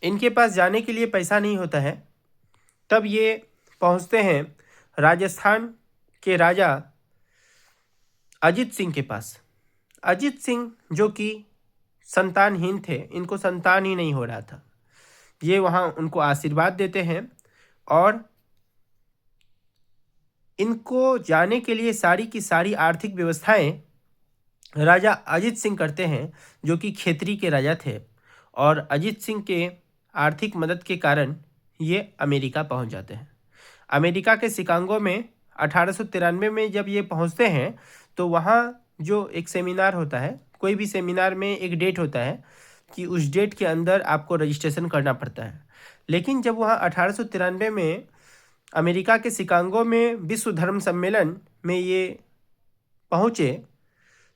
इनके पास जाने के लिए पैसा नहीं होता है। तब ये पहुंचते हैं राजस्थान के राजा अजित सिंह के पास। अजित सिंह जो कि संतानहीन थे, इनको संतान ही नहीं हो रहा था। ये वहाँ उनको आशीर्वाद देते हैं और इनको जाने के लिए सारी की सारी आर्थिक व्यवस्थाएं राजा अजित सिंह करते हैं, जो कि खेतरी के राजा थे। और अजित सिंह के आर्थिक मदद के कारण ये अमेरिका पहुंच जाते हैं। अमेरिका के शिकागो में 1893 में जब ये पहुंचते हैं तो वहाँ जो एक सेमिनार होता है, कोई भी सेमिनार में एक डेट होता है कि उस डेट के अंदर आपको रजिस्ट्रेशन करना पड़ता है। लेकिन जब वहाँ 1893 में अमेरिका के शिकागो में विश्व धर्म सम्मेलन में ये पहुँचे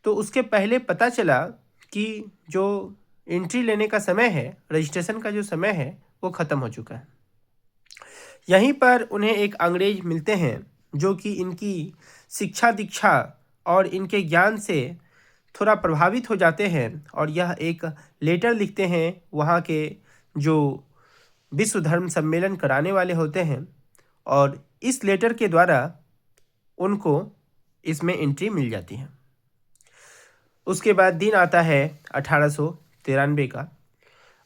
तो उसके पहले पता चला कि जो एंट्री लेने का समय है, रजिस्ट्रेशन का जो समय है, वो ख़त्म हो चुका है। यहीं पर उन्हें एक अंग्रेज मिलते हैं जो कि इनकी शिक्षा दीक्षा और इनके ज्ञान से थोड़ा प्रभावित हो जाते हैं और यह एक लेटर लिखते हैं वहाँ के जो विश्व धर्म सम्मेलन कराने वाले होते हैं, और इस लेटर के द्वारा उनको इसमें एंट्री मिल जाती है। उसके बाद दिन आता है 1893 का।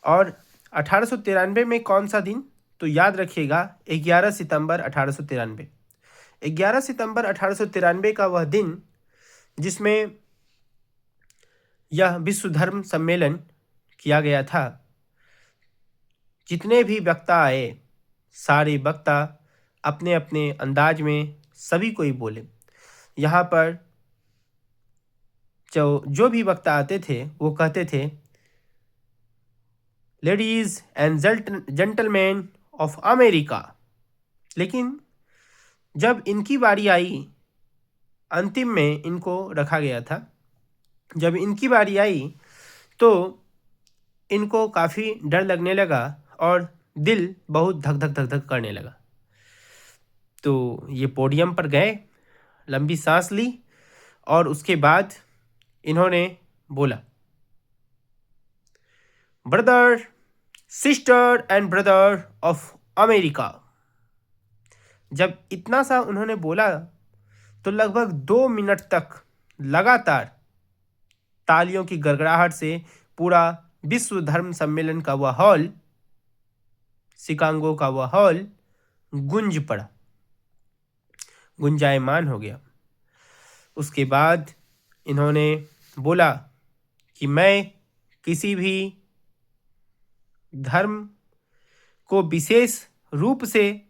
और 1893 में कौन सा दिन, तो याद रखिएगा 11 सितंबर 1893। 11 सितंबर 1893 का वह दिन जिसमें यह विश्व धर्म सम्मेलन किया गया था। जितने भी वक्ता आए, सारे वक्ता अपने अपने अंदाज में सभी कोई बोले। यहाँ पर जो भी वक्ता आते थे वो कहते थे, ladies and gentleman of America. लेकिन जब इनकी बारी आई, अंतिम में इनको रखा गया था, जब इनकी बारी आई तो इनको काफ़ी डर लगने लगा और दिल बहुत धक धक धक धक करने लगा। तो ये पोडियम पर गए, लंबी सांस ली और उसके बाद इन्होंने बोला, brother, sister and brother of America. जब इतना सा उन्होंने बोला तो लगभग 2 मिनट तक लगातार तालियों की गड़गड़ाहट से पूरा विश्व धर्म सम्मेलन का वह हॉल, शिकागो का वह हॉल गूंज पड़ा, गुंजायमान हो गया। उसके बाद इन्होंने बोला कि मैं किसी भी धर्म को विशेष रूप से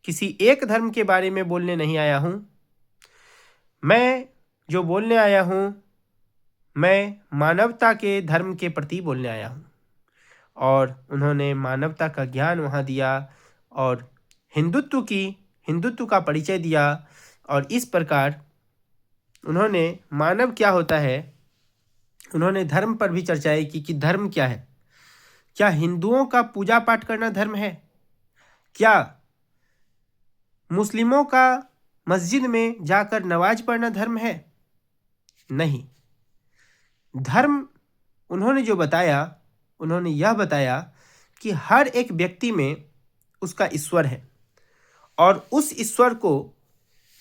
किसी एक धर्म के बारे में बोलने नहीं आया हूँ। मैं जो बोलने आया हूँ, मैं मानवता के धर्म के प्रति बोलने आया हूँ। और उन्होंने मानवता का ज्ञान वहाँ दिया और हिंदुत्व का परिचय दिया। और इस प्रकार उन्होंने मानव क्या होता है, उन्होंने धर्म पर भी चर्चाएं की कि धर्म क्या है। क्या हिंदुओं का पूजा पाठ करना धर्म है? क्या मुस्लिमों का मस्जिद में जाकर नमाज पढ़ना धर्म है? नहीं। धर्म उन्होंने जो बताया, उन्होंने यह बताया कि हर एक व्यक्ति में उसका ईश्वर है और उस ईश्वर को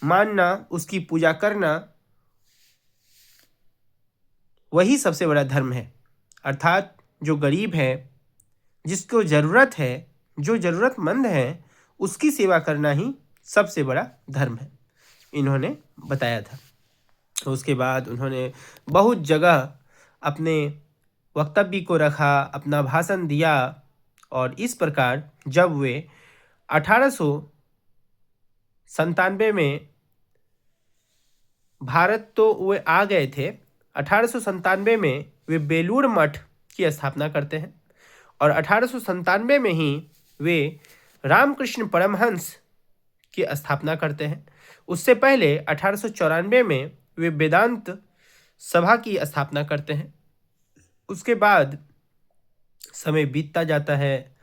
मानना, उसकी पूजा करना, वही सबसे बड़ा धर्म है। अर्थात जो गरीब है, जिसको ज़रूरत है, जो ज़रूरतमंद है, उसकी सेवा करना ही सबसे बड़ा धर्म है, इन्होंने बताया था। उसके बाद उन्होंने बहुत जगह अपने वक्तव्य को रखा, अपना भाषण दिया। और इस प्रकार जब वे 1897 में भारत तो वे आ गए थे, 1897 में वे बेलूर मठ की स्थापना करते हैं और 1897 में ही वे रामकृष्ण परमहंस की स्थापना करते हैं। उससे पहले 1894 में वे वेदांत सभा की स्थापना करते हैं। उसके बाद समय बीतता जाता है,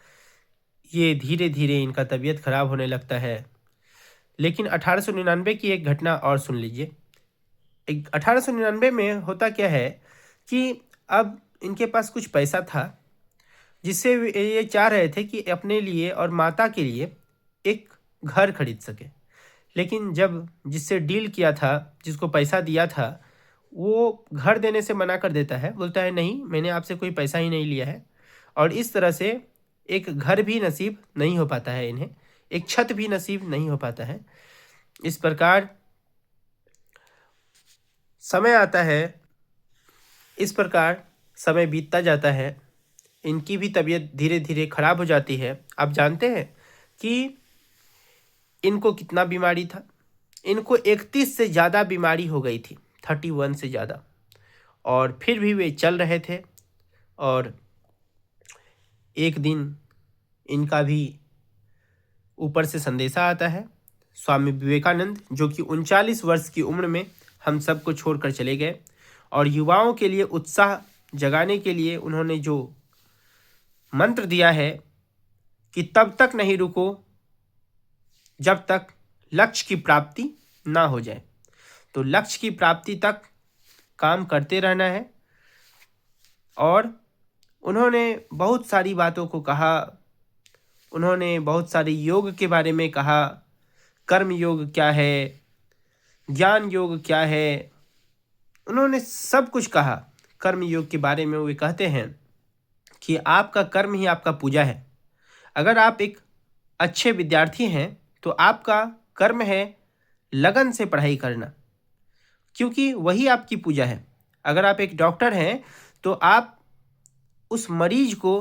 ये धीरे धीरे इनका तबीयत खराब होने लगता है। लेकिन 1899 की एक घटना और सुन लीजिए। 1899 में होता क्या है कि अब इनके पास कुछ पैसा था जिससे ये चाह रहे थे कि अपने लिए और माता के लिए एक घर खरीद सके। लेकिन जब जिससे डील किया था, जिसको पैसा दिया था, वो घर देने से मना कर देता है, बोलता है नहीं, मैंने आपसे कोई पैसा ही नहीं लिया है। और इस तरह से एक घर भी नसीब नहीं हो पाता है इन्हें, एक छत भी नसीब नहीं हो पाता है। इस प्रकार समय आता है, इस प्रकार समय बीतता जाता है, इनकी भी तबीयत धीरे धीरे खराब हो जाती है। आप जानते हैं कि इनको कितना बीमारी था? इनको 31 से ज़्यादा बीमारी हो गई थी, 31 से ज़्यादा, और फिर भी वे चल रहे थे। और एक दिन इनका भी ऊपर से संदेशा आता है। स्वामी विवेकानंद, जो कि 39 वर्ष की उम्र में हम सबको छोड़कर चले गए, और युवाओं के लिए उत्साह जगाने के लिए उन्होंने जो मंत्र दिया है कि तब तक नहीं रुको जब तक लक्ष्य की प्राप्ति ना हो जाए। तो लक्ष्य की प्राप्ति तक काम करते रहना है। और उन्होंने बहुत सारी बातों को कहा, उन्होंने बहुत सारे योग के बारे में कहा, कर्म योग क्या है, ज्ञान योग क्या है, उन्होंने सब कुछ कहा। कर्म योग के बारे में वे कहते हैं कि आपका कर्म ही आपका पूजा है। अगर आप एक अच्छे विद्यार्थी हैं तो आपका कर्म है लगन से पढ़ाई करना, क्योंकि वही आपकी पूजा है। अगर आप एक डॉक्टर हैं तो आप उस मरीज को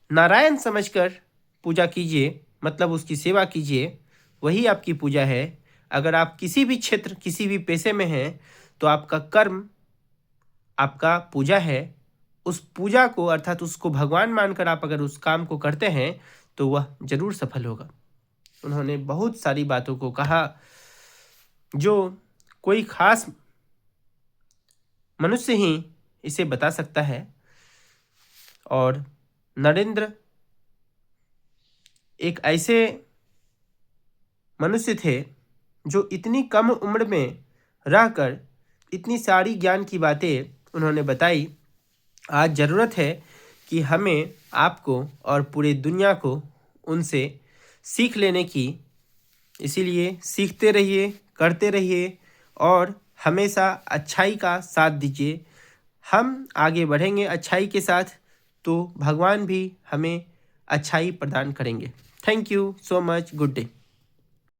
नारायण समझकर पूजा कीजिए, मतलब उसकी सेवा कीजिए, वही आपकी पूजा है। अगर आप किसी भी क्षेत्र, किसी भी पेशे में हैं तो आपका कर्म आपका पूजा है। उस पूजा को, अर्थात उसको भगवान मानकर आप अगर उस काम को करते हैं तो वह जरूर सफल होगा। उन्होंने बहुत सारी बातों को कहा जो कोई खास मनुष्य ही इसे बता सकता है। और नरेंद्र एक ऐसे मनुष्य थे जो इतनी कम उम्र में रहकर इतनी सारी ज्ञान की बातें उन्होंने बताई। आज ज़रूरत है कि हमें, आपको और पूरे दुनिया को उनसे सीख लेने की। इसीलिए सीखते रहिए, करते रहिए और हमेशा अच्छाई का साथ दीजिए। हम आगे बढ़ेंगे अच्छाई के साथ तो भगवान भी हमें अच्छाई प्रदान करेंगे। Thank you so much. Good day.